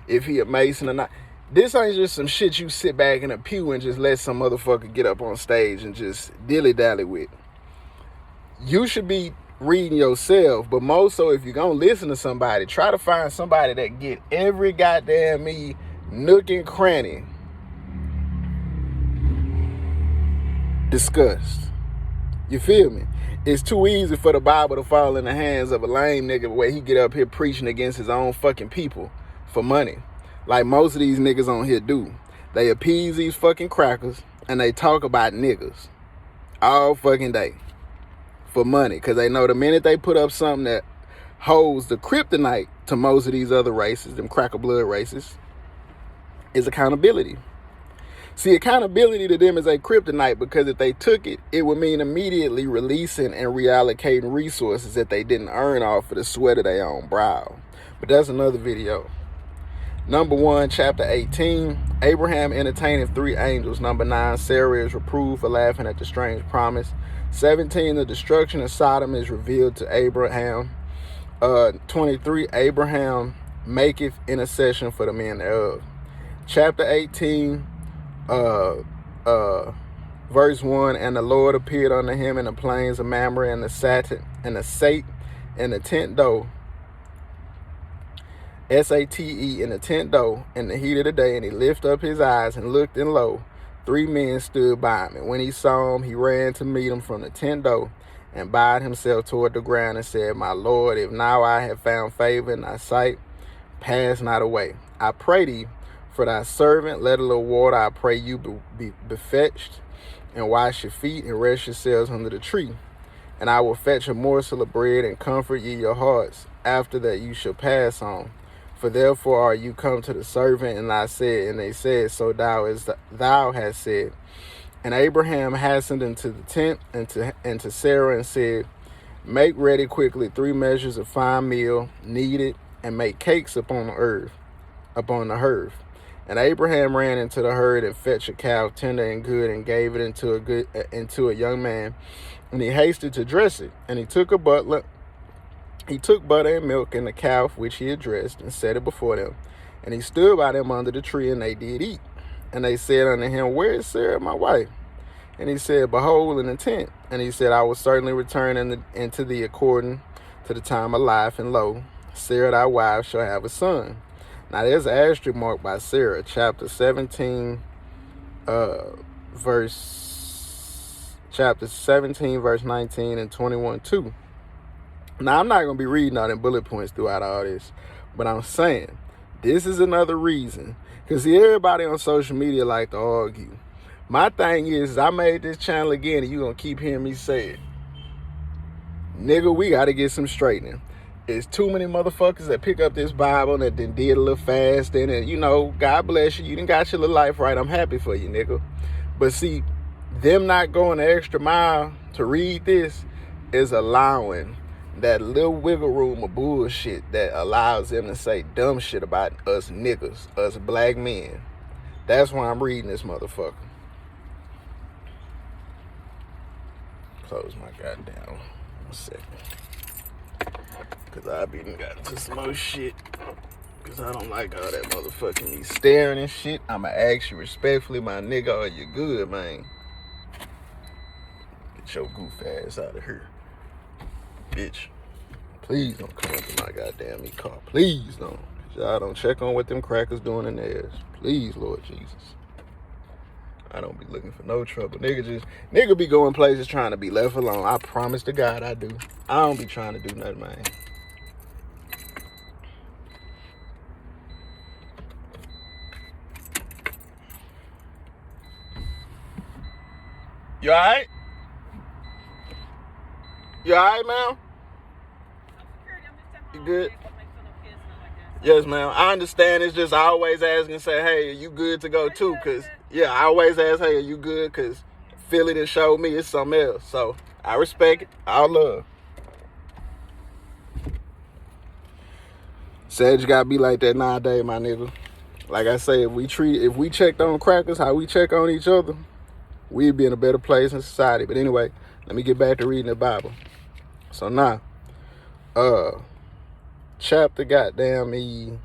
if he a Mason or not. This ain't just some shit you sit back in a pew and just let some motherfucker get up on stage and just dilly-dally with. You should be reading yourself, but more so if you're gonna listen to somebody, try to find somebody that get every goddamn nook and cranny discussed. You feel me? It's too easy for the Bible to fall in the hands of a lame nigga where he get up here preaching against his own fucking people for money. Like most of these niggas on here do. They appease these fucking crackers and they talk about niggas all fucking day for money, because they know the minute they put up something that holds the kryptonite to most of these other races, them cracker blood races, is accountability. See, accountability to them is a kryptonite, because if they took it, it would mean immediately releasing and reallocating resources that they didn't earn off of the sweat of their own brow. But that's another video. Number 1, chapter 18, Abraham entertaineth 3 angels. Number 9, Sarah is reproved for laughing at the strange promise. 17, the destruction of Sodom is revealed to Abraham. 23, Abraham maketh intercession for the men thereof. Chapter 18, verse 1, and the Lord appeared unto him in the plains of Mamre, and the Sate, and the tent door, Sate, in the tent door, in the heat of the day, and he lifted up his eyes and looked, and lo, 3 men stood by him. And when he saw him, he ran to meet him from the tent door, and bowed himself toward the ground, and said, My Lord, if now I have found favor in thy sight, pass not away. I pray thee for thy servant, let a little water, I pray you, be befetched, and wash your feet, and rest yourselves under the tree. And I will fetch a morsel of bread, and comfort ye your hearts. After that you shall pass on. For therefore are you come to the servant, and I said, and they said, so thou hast said. And Abraham hastened into the tent, and to Sarah, and said, Make ready quickly 3 measures of fine meal, knead it, and make cakes upon the hearth. And Abraham ran into the herd and fetched a cow tender and good, and gave it into a young man, and he hasted to dress it. And he took butter and milk and the calf which he had dressed, and set it before them. And he stood by them under the tree, and they did eat. And they said unto him, Where is Sarah my wife? And he said, Behold, in the tent. And he said, I will certainly return into thee according to the time of life, and lo, Sarah thy wife shall have a son. Now, there's an asterisk mark by Sarah, chapter 17, chapter 17, verse 19 and 21 too. Now, I'm not going to be reading all them bullet points throughout all this, but I'm saying this is another reason. Because everybody on social media like to argue. My thing is I made this channel again, and you're going to keep hearing me say it. Nigga, we got to get some straightening. There's too many motherfuckers that pick up this Bible that then did a little fasting, and, you know, God bless you. You done got your little life right. I'm happy for you, nigga. But see, them not going the extra mile to read this is allowing that little wiggle room of bullshit that allows them to say dumb shit about us niggas, us black men. That's why I'm reading this motherfucker. Close my goddamn 1 second. Because I be got into some more shit. Because I don't like all that motherfucking me staring and shit. I'ma ask you respectfully, my nigga, are you good, man? Get your goof ass out of here. Bitch, please don't come up to my goddamn car. Please don't. Y'all don't check on what them crackers doing in theirs. Please, Lord Jesus. I don't be looking for no trouble. Nigga be going places trying to be left alone. I promise to God I do. I don't be trying to do nothing, man. You alright? You alright, man? You good? Yes, ma'am. I understand. It's just I always ask and say, hey, are you good to go too? Because, yeah, I always ask, hey, are you good? Because Philly done showed me it's something else. So I respect it. All love. Said you got to be like that nowadays, my nigga. Like I say, if we checked on crackers how we check on each other, we'd be in a better place in society. But anyway, let me get back to reading the Bible. So now, chapter goddamn me.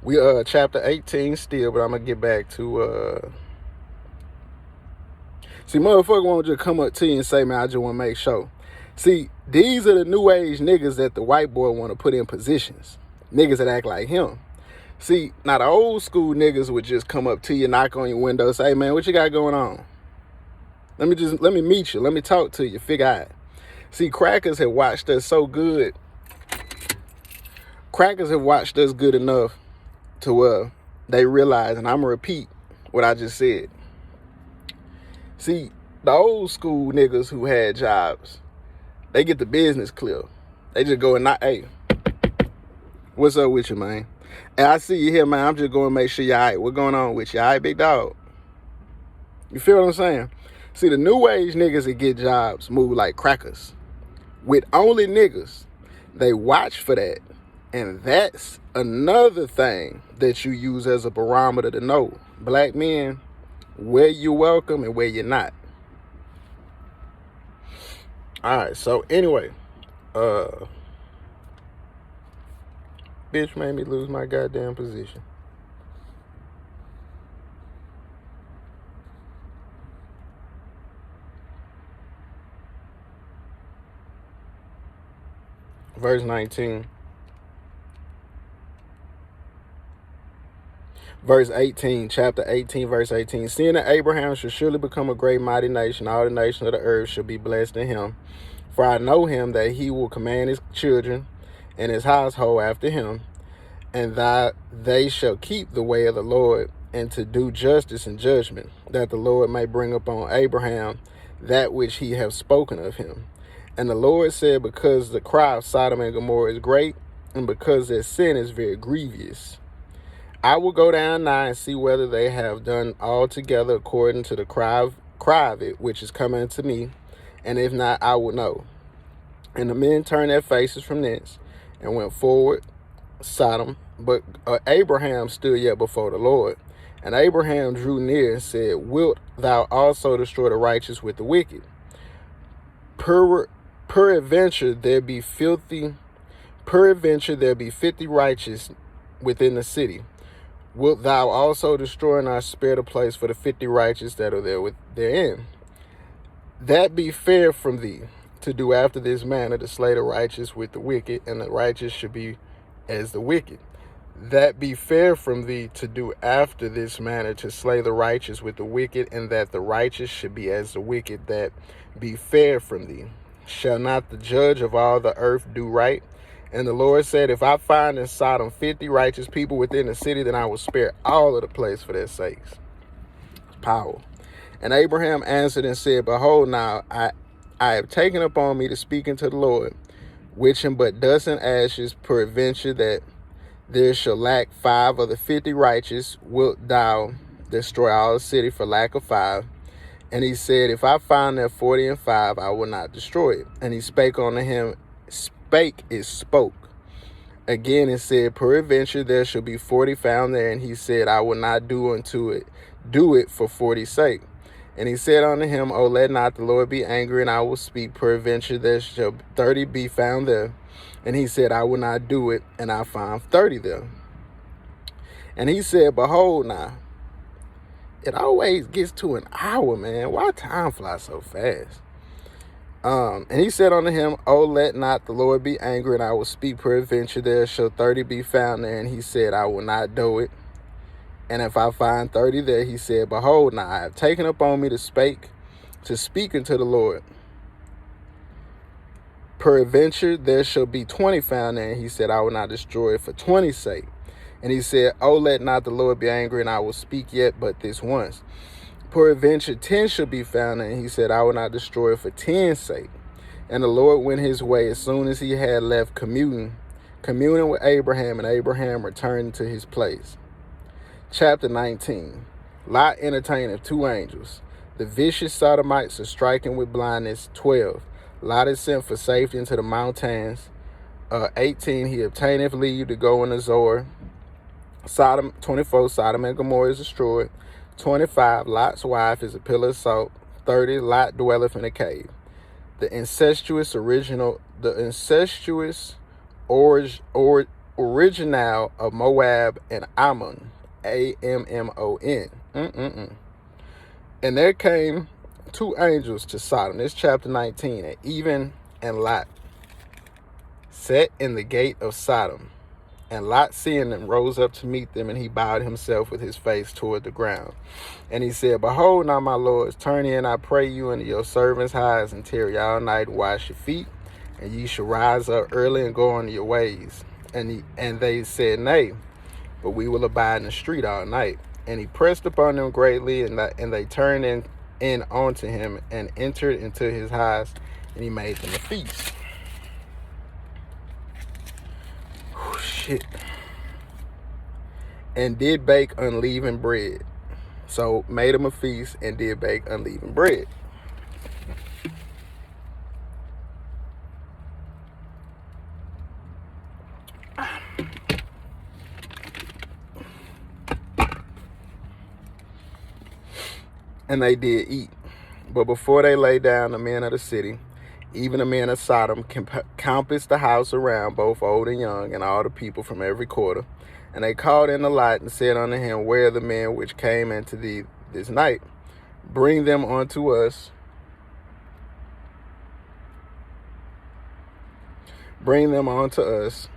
We chapter 18 still, but I'm gonna get back to see, motherfucker won't just come up to you and say, man, I just wanna make sure. See, these are the new age niggas that the white boy wanna put in positions. Niggas that act like him. See, now the old school niggas would just come up to you, knock on your window, say, hey, man, what you got going on? Let me meet you. Let me talk to you. Figure out. See, crackers have watched us so good. Crackers have watched us good enough to they realize, and I'm going to repeat what I just said. See, the old school niggas who had jobs, they get the business clear. They just go and knock, hey, what's up with you, man? And I see you here, man. I'm just going to make sure you all right. What's going on with you? All right, big dog? You feel what I'm saying? See, the new age niggas that get jobs move like crackers. With only niggas, they watch for that. And that's another thing that you use as a barometer to know. Black men, where you're welcome and where you're not. All right, so anyway, bitch made me lose my goddamn position. Verse 19. Verse 18, chapter 18, verse 18. Seeing that Abraham should surely become a great mighty nation, all the nations of the earth shall be blessed in him. For I know him that he will command his children and his household after him, and that they shall keep the way of the Lord, and to do justice and judgment, that the Lord may bring upon Abraham that which he hath spoken of him. And the Lord said, because the cry of Sodom and Gomorrah is great, and because their sin is very grievous, I will go down now and see whether they have done altogether according to the cry of it, which is coming to me, and if not, I will know. And the men turned their faces from thence, and went forward Sodom, but Abraham stood yet before the Lord. And Abraham drew near and said, wilt thou also destroy the righteous with the wicked? Peradventure there be 50 righteous within the city. Wilt thou also destroy and not spare the place for the 50 righteous that are therein? That be fair from thee. to do after this manner, to slay the righteous with the wicked, and the righteous should be as the wicked. That be fair from thee to do after this manner, to slay the righteous with the wicked, and that the righteous should be as the wicked. That be fair from thee. Shall not the judge of all the earth do right? And the Lord said, if I find in Sodom 50 righteous people within the city, then I will spare all of the place for their sakes. Power. And Abraham answered and said, behold, now I have taken upon me to speak unto the Lord, which in but dust and ashes, peradventure that there shall lack 5 of the 50 righteous, wilt thou destroy all the city for lack of 5? And he said, if I find there 40 and 5, I will not destroy it. And he spake unto him, spake is spoke again, and said, peradventure there shall be 40 found there. And he said, I will not do it for 40's sake. And he said unto him, oh, let not the Lord be angry, and I will speak, peradventure there shall 30 be found there. And he said, I will not do it, and I found 30 there. And he said, behold, now, it always gets to an hour, man. Why time fly so fast? And he said unto him, oh, let not the Lord be angry, and I will speak, peradventure there shall 30 be found there. And he said, I will not do it. And if I find 30 there, he said, behold, now I have taken upon me to speak unto the Lord. Peradventure there shall be 20 found there. And he said, I will not destroy it for 20's sake. And he said, oh, let not the Lord be angry, and I will speak yet but this once. Peradventure 10 shall be found there. And he said, I will not destroy it for 10's sake. And the Lord went his way as soon as he had left communing with Abraham, and Abraham returned to his place. Chapter 19. Lot entertaineth 2 angels. The vicious Sodomites are striking with blindness. 12. Lot is sent for safety into the mountains. 18. He obtaineth leave to go in Zoar. 24. Sodom and Gomorrah is destroyed. 25. Lot's wife is a pillar of salt. 30. Lot dwelleth in a cave. The incestuous original of Moab and Ammon. Ammon. And there came 2 angels to Sodom. This chapter 19. And even and Lot sat in the gate of Sodom. And Lot, seeing them, rose up to meet them, and he bowed himself with his face toward the ground. And he said, behold, now, my lords, turn in, I pray you, into your servants' hives, and tarry all night, and wash your feet, and ye shall rise up early and go on your ways. And they said, nay, but we will abide in the street all night. And he pressed upon them greatly, and they turned in unto him, and entered into his house, and he made them a feast. Shit. And did bake unleavened bread. So made him a feast and did bake unleavened bread. And they did eat. But before they lay down, the men of the city, even the men of Sodom, compassed the house around, both old and young, and all the people from every quarter. And they called in Lot and said unto him, where are the men which came unto thee this night? Bring them unto us. Bring them unto us,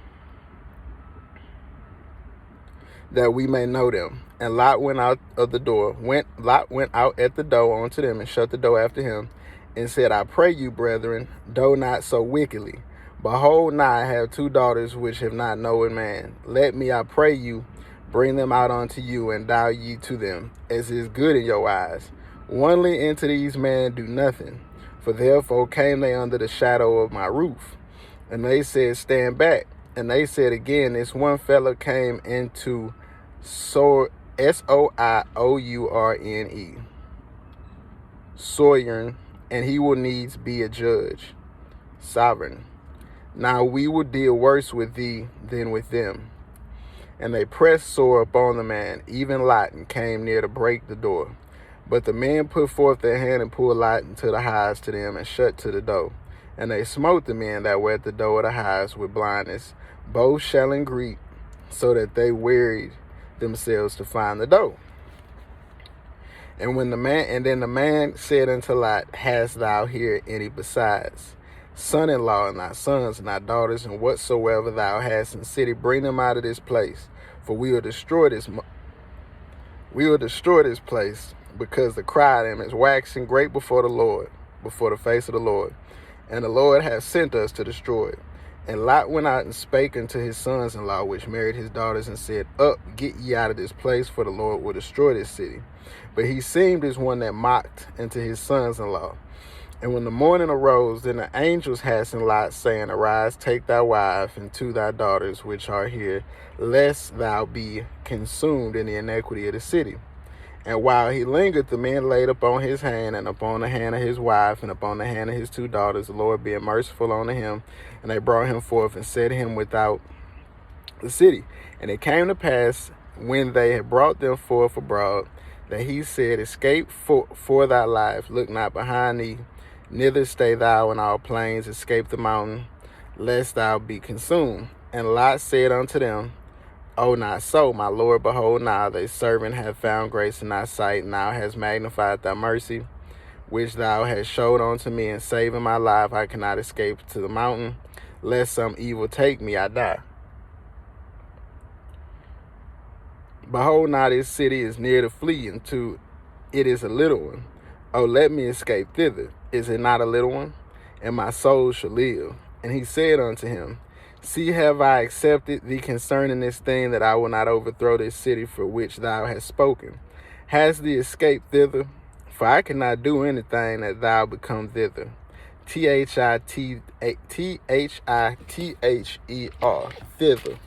that we may know them. And Lot went out of the door. Lot went out at the door unto them, and shut the door after him, and said, I pray you, brethren, do not so wickedly. Behold, now I have 2 daughters which have not known man. Let me, I pray you, bring them out unto you, and endow ye to them, as is good in your eyes. Only into these men do nothing, for therefore came they under the shadow of my roof. And they said, stand back. And they said again, this one fellow came into Soyourne, Soyourne, and he will needs be a judge, sovereign. Now we will deal worse with thee than with them. And they pressed sore upon the man, even Lot, and came near to break the door. But the men put forth their hand and pulled Lot into the hives to them, and shut to the door. And they smote the men that were at the door of the hives with blindness, both shell and greet, so that they wearied themselves to find the door. And then the man said unto Lot, hast thou here any besides? son-in-law, and thy sons, and thy daughters, and whatsoever thou hast in the city, bring them out of this place. For we will destroy this place, because the cry of them is waxing great before the Lord, before the face of the Lord. And the Lord hath sent us to destroy it. And Lot went out and spake unto his sons-in-law, which married his daughters, and said, Up, get ye out of this place, for the Lord will destroy this city. But he seemed as one that mocked unto his sons-in-law. And when the morning arose, then the angels hastened Lot, saying, Arise, take thy wife and two thy daughters, which are here, lest thou be consumed in the iniquity of the city. And while he lingered, the men laid upon his hand, and upon the hand of his wife, and upon the hand of his two daughters, the Lord being merciful unto him. And they brought him forth, and set him without the city. And it came to pass, when they had brought them forth abroad, that he said, Escape for thy life, look not behind thee, neither stay thou in all plains, escape the mountain, lest thou be consumed. And Lot said unto them, Oh, not so, my Lord, behold, now thy servant hath found grace in thy sight, and thou hast magnified thy mercy, which thou hast showed unto me, in saving my life. I cannot escape to the mountain, lest some evil take me, I die. Behold, now this city is near to flee into, it is a little one. Oh, let me escape thither. Is it not a little one? And my soul shall live. And he said unto him, See, have I accepted thee concerning this thing, that I will not overthrow this city for which thou hast spoken? Hast thee escaped thither? For I cannot do anything that thou become thither. Thither, thither.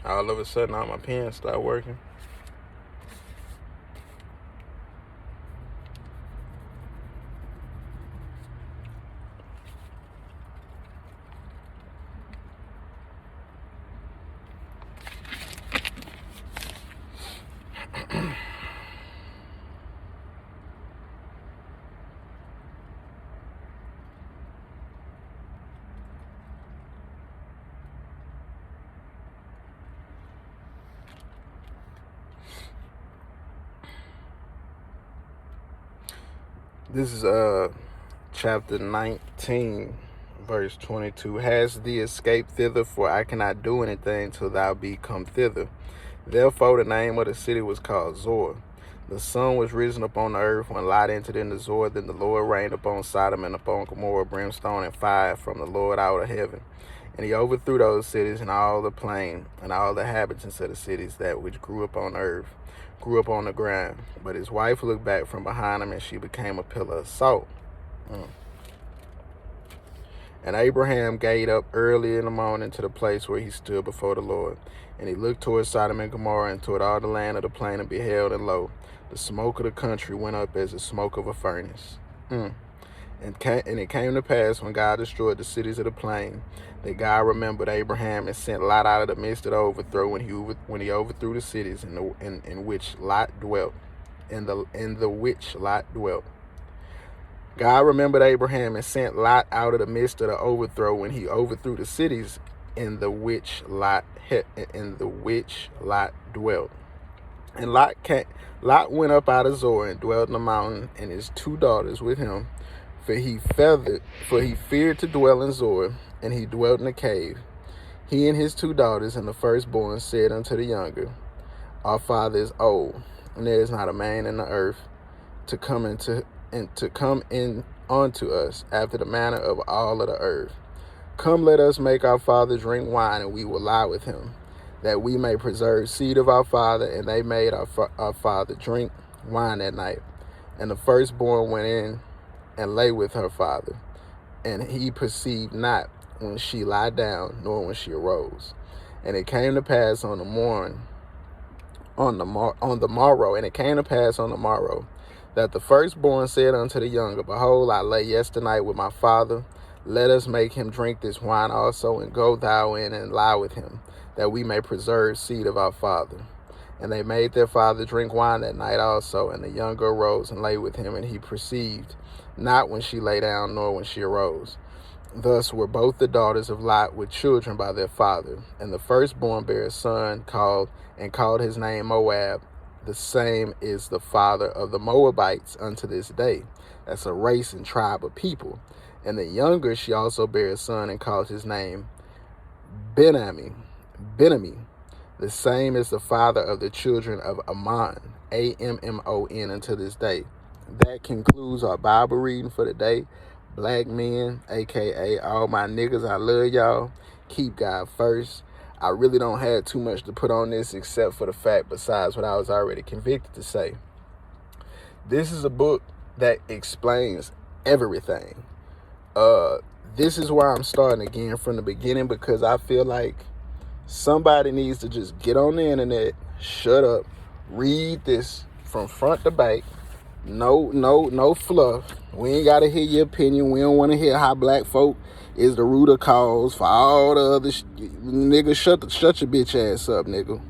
All of a sudden, all my pens start working. This is chapter 19, verse 22. Has thee escaped thither? For I cannot do anything till thou be come thither. Therefore the name of the city was called Zoar. The sun was risen upon the earth when Lot entered into Zoar. Then the Lord rained upon Sodom and upon Gomorrah brimstone and fire from the Lord out of heaven. And he overthrew those cities and all the plain, and all the inhabitants of the cities that which grew upon earth, grew up on the ground. But his wife looked back from behind him, and she became a pillar of salt. And Abraham gave up early in the morning to the place where he stood before the Lord. And he looked toward Sodom and Gomorrah, and toward all the land of the plain, and beheld, and lo, the smoke of the country went up as the smoke of a furnace. And it came to pass, when God destroyed the cities of the plain, that God remembered Abraham, and sent Lot out of the midst of the overthrow, when he overthrew the cities in which Lot dwelt, in the which Lot dwelt. God remembered Abraham, and sent Lot out of the midst of the overthrow, when he overthrew the cities in the which Lot dwelt. And Lot went up out of Zoar, and dwelt in the mountain, and his two daughters with him. For he feared to dwell in Zoar, and he dwelt in a cave. He and his two daughters, and the firstborn said unto the younger, Our father is old, and there is not a man in the earth to come in unto us after the manner of all of the earth. Come, let us make our father drink wine, and we will lie with him, that we may preserve seed of our father. And they made our father drink wine that night. And the firstborn went in and lay with her father, and he perceived not when she lie down, nor when she arose. And it came to pass on the morrow, that the firstborn said unto the younger, Behold, I lay yesternight with my father. Let us make him drink this wine also, and go thou in and lie with him, that we may preserve seed of our father. And they made their father drink wine that night also, and the younger arose and lay with him, and he perceived not when she lay down, nor when she arose. Thus were both the daughters of Lot with children by their father. And the firstborn bare a son, called his name Moab. The same is the father of the Moabites unto this day. That's a race and tribe of people. And the younger she also bare a son, and called his name Benami. The same is the father of the children of Ammon, Ammon, unto this day. That concludes our Bible reading for the day. Black men, aka all my niggas, I love y'all. Keep God first. I really don't have too much to put on this except for the fact, besides what I was already convicted to say. This is a book that explains everything. This is why I'm starting again from the beginning, because I feel like somebody needs to just get on the internet, shut up, read this from front to back. No fluff. We ain't gotta hear your opinion. We don't want to hear how black folk is the root of cause for all the other nigga. Shut your bitch ass up, nigga.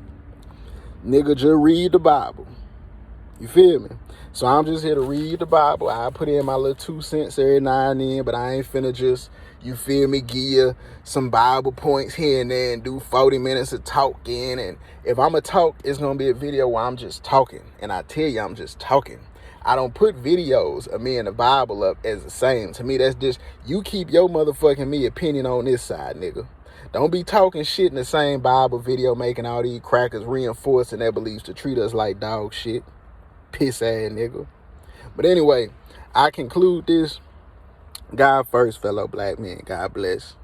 Nigga, just read the Bible. You feel me? So I'm just here to read the Bible. I put in my little 2 cents every now and then, but I ain't finna just, you feel me, give you some Bible points here and there and do 40 minutes of talking. And if I'm gonna talk, it's gonna be a video where I'm just talking. And I tell you, I'm just talking. I don't put videos of me and the Bible up as the same. To me, that's just, you keep your motherfucking me opinion on this side, nigga. Don't be talking shit in the same Bible video, making all these crackers reinforcing their beliefs to treat us like dog shit. Piss ass nigga. But anyway, I conclude this. God first, fellow black men. God bless.